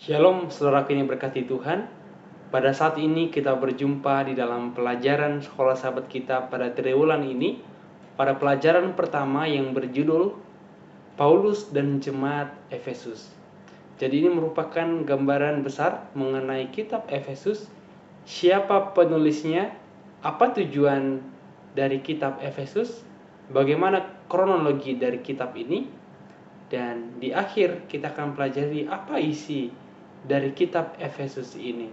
Shalom saudaraku yang berkati Tuhan. Pada saat ini kita berjumpa di dalam pelajaran sekolah sahabat kita pada triwulan ini, pada pelajaran pertama yang berjudul Paulus dan Jemaat Efesus. Jadi ini merupakan gambaran besar mengenai kitab Efesus, siapa penulisnya, apa tujuan dari kitab Efesus, bagaimana kronologi dari kitab ini, dan di akhir kita akan pelajari apa isi dari kitab Efesus ini.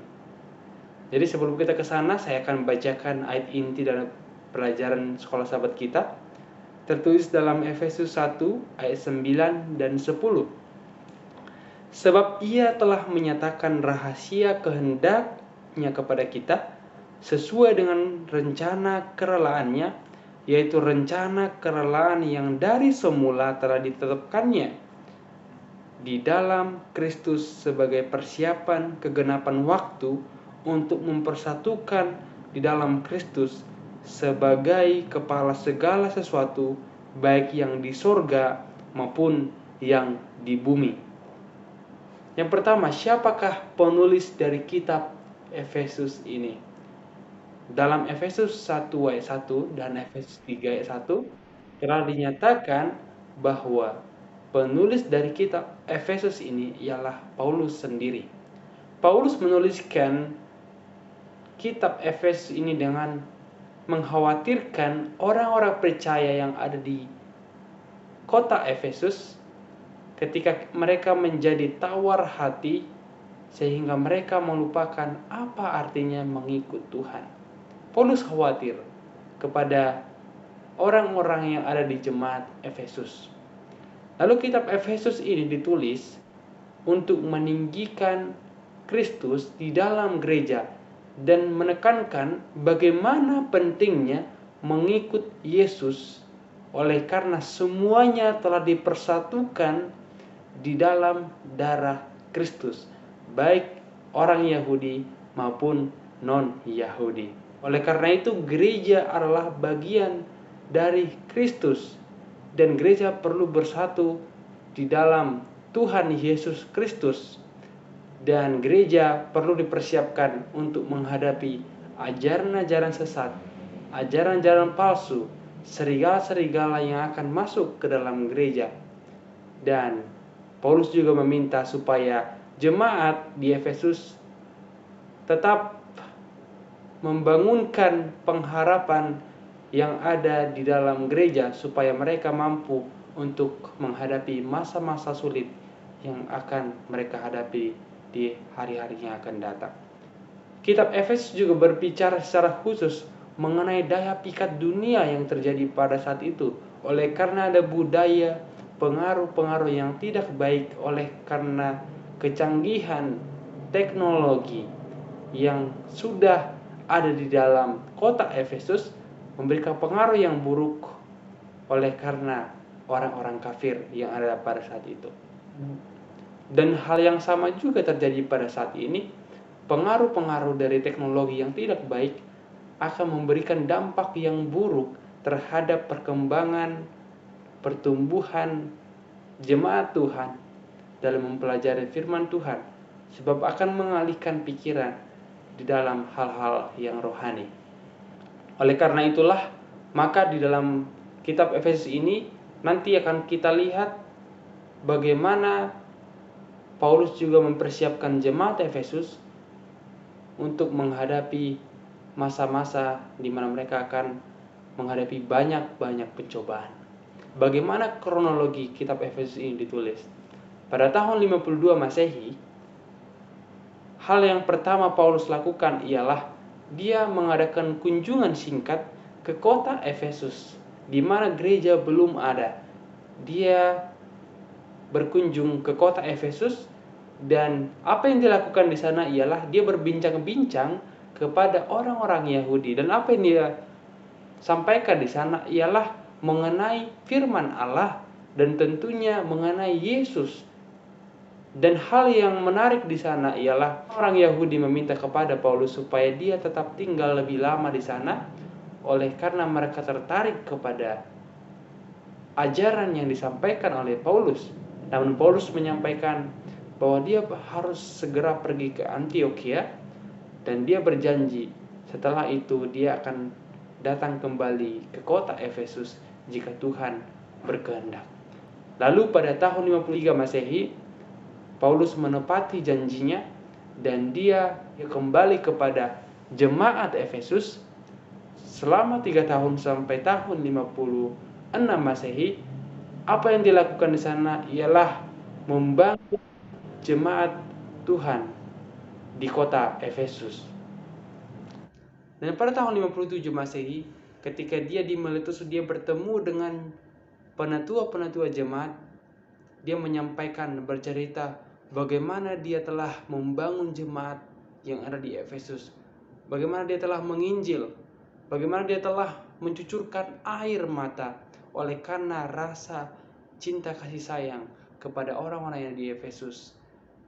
Jadi sebelum kita ke sana, saya akan membacakan ayat inti dalam pelajaran sekolah sahabat kita, tertulis dalam Efesus 1 ayat 9 dan 10. Sebab ia telah menyatakan rahasia kehendaknya kepada kita sesuai dengan rencana kerelaannya, yaitu rencana kerelaan yang dari semula telah ditetapkannya di dalam Kristus sebagai persiapan kegenapan waktu untuk mempersatukan di dalam Kristus sebagai kepala segala sesuatu, baik yang di sorga maupun yang di bumi. Yang pertama, siapakah penulis dari kitab Efesus ini? Dalam Efesus 1 ayat 1 dan Efesus 3 ayat 1 telah dinyatakan bahwa penulis dari kitab Efesus ini ialah Paulus sendiri. Paulus menuliskan kitab Efesus ini dengan mengkhawatirkan orang-orang percaya yang ada di kota Efesus ketika mereka menjadi tawar hati sehingga mereka melupakan apa artinya mengikut Tuhan. Paulus khawatir kepada orang-orang yang ada di jemaat Efesus. Lalu kitab Efesus ini ditulis untuk meninggikan Kristus di dalam gereja dan menekankan bagaimana pentingnya mengikut Yesus oleh karena semuanya telah dipersatukan di dalam darah Kristus, baik orang Yahudi maupun non-Yahudi. Oleh karena itu gereja adalah bagian dari Kristus dan gereja perlu bersatu di dalam Tuhan Yesus Kristus, dan gereja perlu dipersiapkan untuk menghadapi ajaran-ajaran sesat, ajaran-ajaran palsu, serigala-serigala yang akan masuk ke dalam gereja. Dan Paulus juga meminta supaya jemaat di Efesus tetap membangunkan pengharapan yang ada di dalam gereja supaya mereka mampu untuk menghadapi masa-masa sulit yang akan mereka hadapi di hari-hari yang akan datang. Kitab Efesus juga berbicara secara khusus mengenai daya pikat dunia yang terjadi pada saat itu, oleh karena ada budaya pengaruh-pengaruh yang tidak baik oleh karena kecanggihan teknologi yang sudah ada di dalam kota Efesus, memberikan pengaruh yang buruk oleh karena orang-orang kafir yang ada pada saat itu. Dan hal yang sama juga terjadi pada saat ini. Pengaruh-pengaruh dari teknologi yang tidak baik akan memberikan dampak yang buruk terhadap perkembangan pertumbuhan jemaat Tuhan dalam mempelajari firman Tuhan, sebab akan mengalihkan pikiran di dalam hal-hal yang rohani. Oleh karena itulah, maka di dalam kitab Efesus ini nanti akan kita lihat bagaimana Paulus juga mempersiapkan jemaat Efesus untuk menghadapi masa-masa di mana mereka akan menghadapi banyak-banyak pencobaan. Bagaimana kronologi kitab Efesus ini ditulis? Pada tahun 52 Masehi, hal yang pertama Paulus lakukan ialah dia mengadakan kunjungan singkat ke kota Efesus, di mana gereja belum ada. Dia berkunjung ke kota Efesus, dan apa yang dilakukan di sana ialah dia berbincang-bincang kepada orang-orang Yahudi, dan apa yang dia sampaikan di sana ialah mengenai firman Allah dan tentunya mengenai Yesus. Dan hal yang menarik di sana ialah orang Yahudi meminta kepada Paulus supaya dia tetap tinggal lebih lama di sana, oleh karena mereka tertarik kepada ajaran yang disampaikan oleh Paulus. Namun Paulus menyampaikan bahwa dia harus segera pergi ke Antiokhia, dan dia berjanji setelah itu dia akan datang kembali ke kota Efesus jika Tuhan berkehendak. Lalu pada tahun 53 Masehi, Paulus menepati janjinya dan dia kembali kepada jemaat Efesus selama 3 tahun sampai tahun 56 Masehi. Apa yang dilakukan di sana ialah membangun jemaat Tuhan di kota Efesus. Dan pada tahun 57 Masehi, ketika dia di Miletus, dia bertemu dengan penatua-penatua jemaat. Dia menyampaikan, bercerita bagaimana dia telah membangun jemaat yang ada di Efesus, bagaimana dia telah menginjil, bagaimana dia telah mencucurkan air mata oleh karena rasa cinta kasih sayang kepada orang-orang yang di Efesus.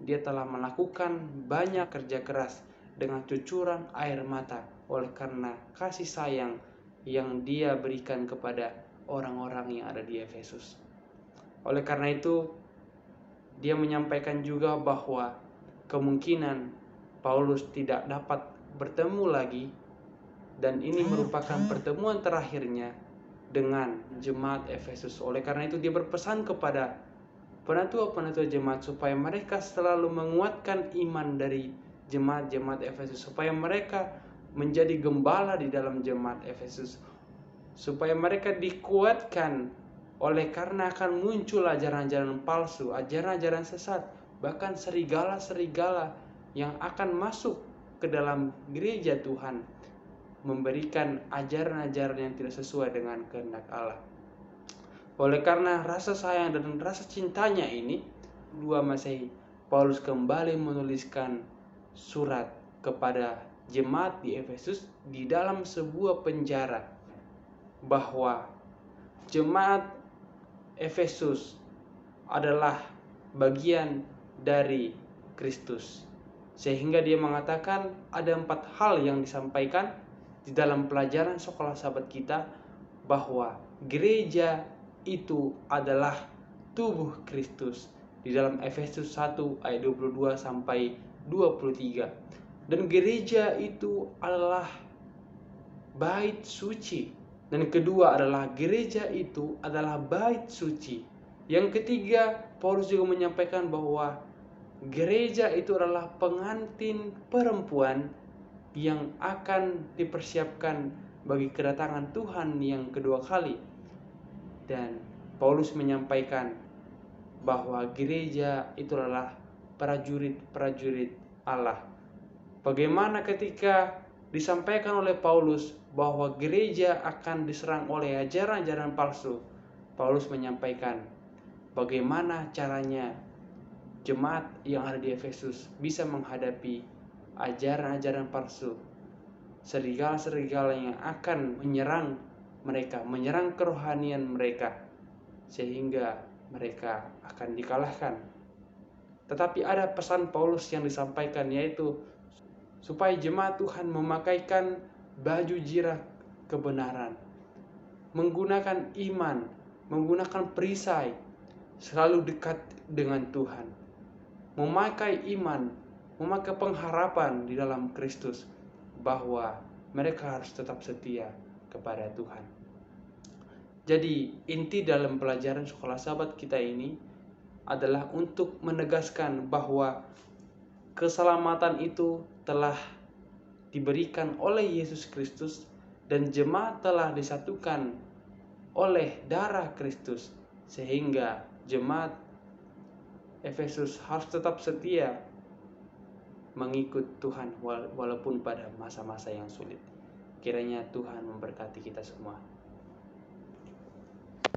Dia telah melakukan banyak kerja keras dengan cucuran air mata oleh karena kasih sayang yang dia berikan kepada orang-orang yang ada di Efesus. Oleh karena itu, dia menyampaikan juga bahwa kemungkinan Paulus tidak dapat bertemu lagi, dan ini merupakan pertemuan terakhirnya dengan jemaat Efesus. Oleh karena itu, dia berpesan kepada penatua-penatua jemaat supaya mereka selalu menguatkan iman dari jemaat-jemaat Efesus, supaya mereka menjadi gembala di dalam jemaat Efesus, supaya mereka dikuatkan oleh karena akan muncul ajaran-ajaran palsu, ajaran-ajaran sesat, bahkan serigala-serigala yang akan masuk ke dalam gereja Tuhan, memberikan ajaran-ajaran yang tidak sesuai dengan kehendak Allah. Oleh karena rasa sayang dan rasa cintanya ini, 2 Masehi, Paulus kembali menuliskan surat kepada jemaat di Efesus di dalam sebuah penjara, bahwa jemaat Efesus adalah bagian dari Kristus. Sehingga dia mengatakan ada 4 hal yang disampaikan di dalam pelajaran sekolah sahabat kita, bahwa gereja itu adalah tubuh Kristus di dalam Efesus 1 ayat 22 sampai 23. Dan gereja itu adalah bait suci. Dan kedua adalah gereja itu adalah bait suci. Yang ketiga, Paulus juga menyampaikan bahwa gereja itu adalah pengantin perempuan yang akan dipersiapkan bagi kedatangan Tuhan yang kedua kali. Dan Paulus menyampaikan bahwa gereja itu adalah prajurit-prajurit Allah. Bagaimana ketika disampaikan oleh Paulus bahwa gereja akan diserang oleh ajaran-ajaran palsu, Paulus menyampaikan bagaimana caranya jemaat yang ada di Efesus bisa menghadapi ajaran-ajaran palsu, serigala-serigala yang akan menyerang mereka, menyerang kerohanian mereka, sehingga mereka akan dikalahkan. Tetapi ada pesan Paulus yang disampaikan, yaitu supaya jemaat Tuhan memakaikan baju jirah kebenaran, menggunakan iman, menggunakan perisai, selalu dekat dengan Tuhan, memakai iman, memakai pengharapan di dalam Kristus, bahwa mereka harus tetap setia kepada Tuhan. Jadi inti dalam pelajaran sekolah sahabat kita ini adalah untuk menegaskan bahwa keselamatan itu telah diberikan oleh Yesus Kristus, dan jemaat telah disatukan oleh darah Kristus, sehingga jemaat Efesus harus tetap setia mengikut Tuhan walaupun pada masa-masa yang sulit. Kiranya Tuhan memberkati kita semua.